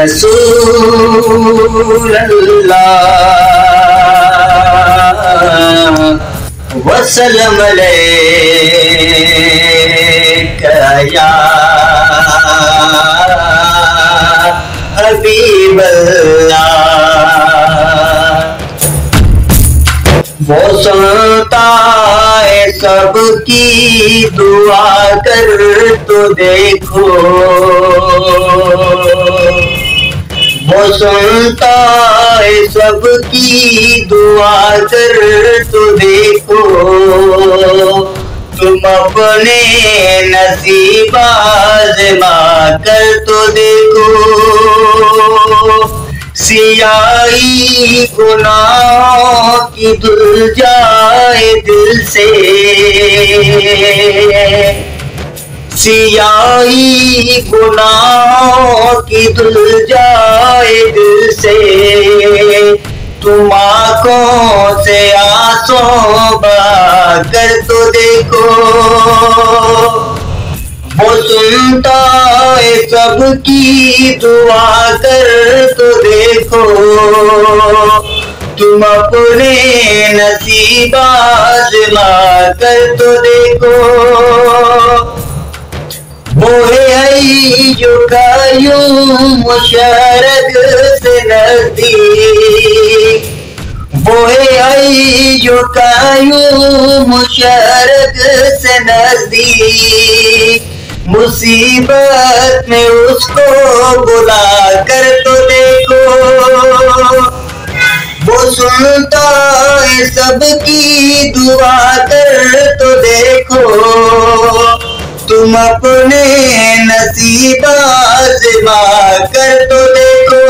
रसूल अल्लाह वसल्लम अलैका या हबीब अल्लाह। वो सुनता है सबकी दुआ कर तो देखो, वो सुनता है सबकी दुआ कर तो देखो। तुम अपने नसीब आज़मा कर तो देखो। सियाही गुनाहों की धुल जाए दिल से, सियाही गुनाहों की धुल जाए दिल से। तुम आंखों से आंसू बहा कर तो देखो। वो सुनता है सबकी दुआ कर तो देखो। तुम अपने नसीब आज़मा कर तो देखो। वो है जो कायूं मुशरक से नजदीक, वो है जो कायूं मुशरक से नजदीक। मुसीबत में उसको बुला कर तो देखो। वो सुनता है सबकी दुआ कर तो देखो। तुम अपने नसीब आज़मा कर तो देखो।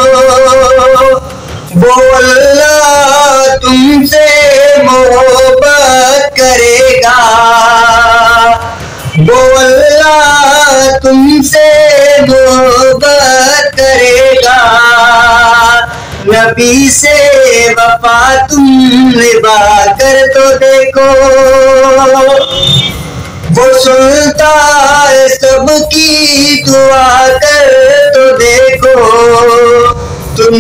वो अल्लाह तुमसे मोहब्बत करेगा, वो अल्लाह तुमसे मोहब्बत करेगा। नबी से वफा तुम निभा कर तो देखो। वो सुनता है सबकी दुआ कर तो देखो। तुम